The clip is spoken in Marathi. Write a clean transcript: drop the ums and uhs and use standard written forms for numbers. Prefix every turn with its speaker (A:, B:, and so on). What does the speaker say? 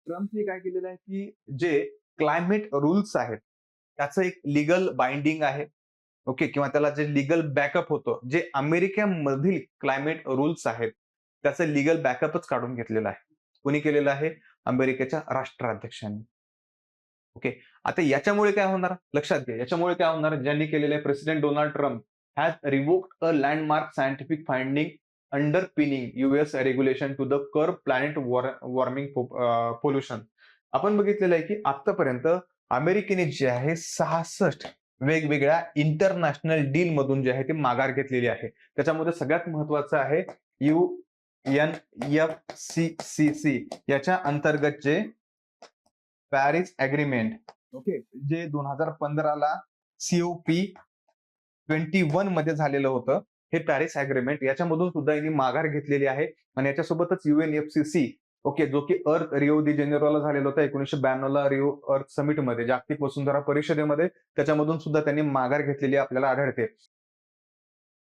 A: ट्रम्पने काय केलेलं आहे, की जे क्लायमेट रूल्स आहेत, त्याचं एक लीगल बाइंडिंग आहे. ओके. किंवा त्याला जे लीगल बॅकअप होतं, जे अमेरिकेमधील क्लायमेट रूल्स आहेत, त्याचं लीगल बॅकअपच काढून घेतलेलं आहे. कोणी केलेलं आहे? अमेरिकेच्या राष्ट्राध्यक्षांनी. ओके. आता याच्यामुळे काय होणार? लक्षात घ्या. याच्यामुळे काय होणार? ज्यांनी केलेलं आहे president Donald Trump has revoked a landmark scientific finding underpinning US regulation to the curb planet warming pollution. आपण बघितलेलं आहे की आतापर्यंत अमेरिकेने जे आहे 66 वेगवेगळ्या इंटरनॅशनल डील मधून जे आहे ते माघार घेतलेली आहे. त्याच्यामध्ये सगळ्यात महत्वाचं आहे UNFCCC याच्या अंतर्गत जे पॅरिस अग्रीमेंट, ओके, जे 2015 ला COP21 मध्ये झालेलं होतं. हे पॅरिस अग्रीमेंट याच्यामधून सुद्धा यांनी माघार घेतलेली आहे आणि याच्यासोबतच UNFCC, ओके, जो की अर्थ रिओ दी जेनेरोला झालेला होता 1992 ला रिओ अर्थ समिट मध्ये, जागतिक वसुंधरा परिषदेमध्ये, त्याच्यामधून सुद्धा त्यांनी माघार घेतलेली आपल्याला आढळते.